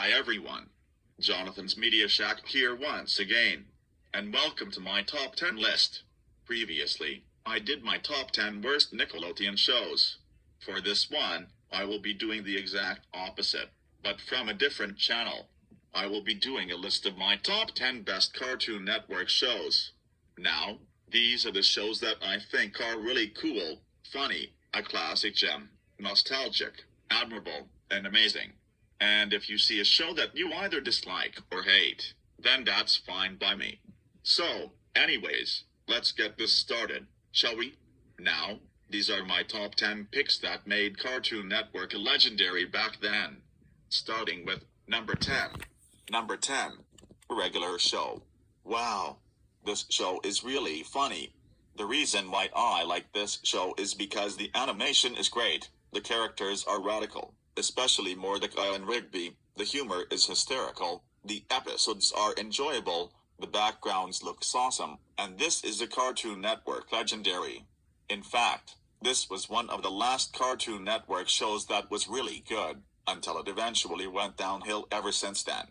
Hi everyone. Jonathan's Media Shack here once again. And welcome to my top 10 list. Previously, I did my top 10 worst Nickelodeon shows. For this one, I will be doing the exact opposite, but from a different channel. I will be doing a list of my top 10 best Cartoon Network shows. Now, these are the shows that I think are really cool, funny, a classic gem, nostalgic, admirable, and amazing. And if you see a show that you either dislike or hate, then that's fine by me. So, anyways, let's get this started, shall we? Now, these are my top 10 picks that made Cartoon Network legendary back then. Starting with number 10. Number 10. Regular Show. Wow. This show is really funny. The reason why I like this show is because the animation is great, the characters are radical, especially Mordecai and Rigby, the humor is hysterical, the episodes are enjoyable, the backgrounds look awesome, and this is a Cartoon Network legendary. In fact, this was one of the last Cartoon Network shows that was really good, until it eventually went downhill ever since then.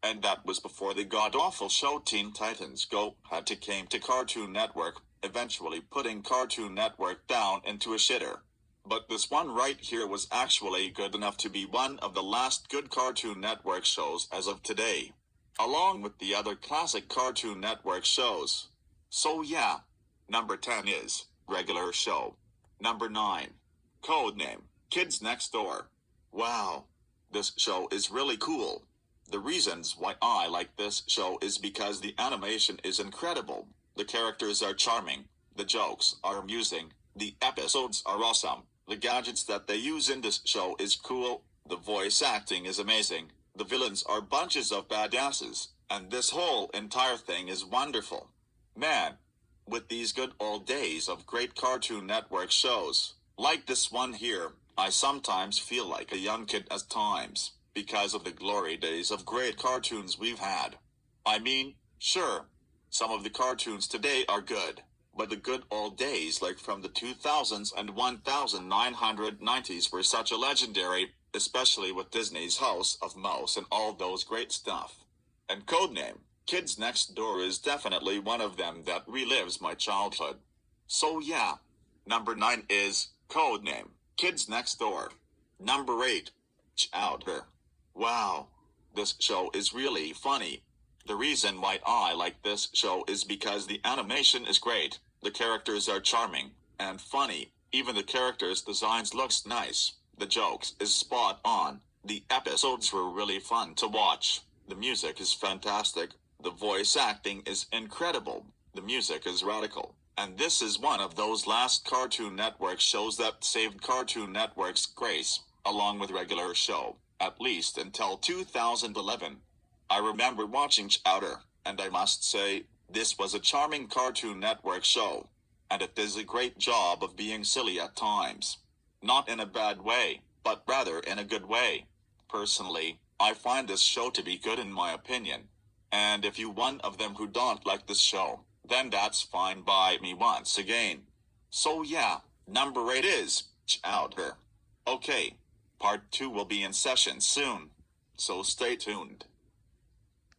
And that was before the god-awful show Teen Titans Go had to came to Cartoon Network, eventually putting Cartoon Network down into a shitter. But this one right here was actually good enough to be one of the last good Cartoon Network shows as of today, along with the other classic Cartoon Network shows. So yeah, number 10 is Regular Show. Number 9. Codename Kids Next Door. Wow, this show is really cool. The reasons why I like this show is because the animation is incredible, the characters are charming, the jokes are amusing, the episodes are awesome, the gadgets that they use in this show is cool, the voice acting is amazing, the villains are bunches of badasses, and this whole entire thing is wonderful. Man, with these good old days of great Cartoon Network shows, like this one here, I sometimes feel like a young kid at times, because of the glory days of great cartoons we've had. I mean, sure, some of the cartoons today are good, but the good old days like from the 2000s and 1990s were such a legendary, especially with Disney's House of Mouse and all those great stuff. And Codename Kids Next Door is definitely one of them that relives my childhood. So yeah, number 9 is Codename Kids Next Door. Number 8. Chowder. Wow, this show is really funny. The reason why I like this show is because the animation is great, the characters are charming and funny, even the characters' designs looks nice, the jokes is spot on, the episodes were really fun to watch, the music is fantastic, the voice acting is incredible, the music is radical, and this is one of those last Cartoon Network shows that saved Cartoon Network's grace, along with Regular Show, at least until 2011. I remember watching Chowder, and I must say, this was a charming Cartoon Network show, and it does a great job of being silly at times. Not in a bad way, but rather in a good way. Personally, I find this show to be good in my opinion, and if you one of them who don't like this show, then that's fine by me once again. So yeah, number 8 is Chowder. Okay, part 2 will be in session soon, so stay tuned.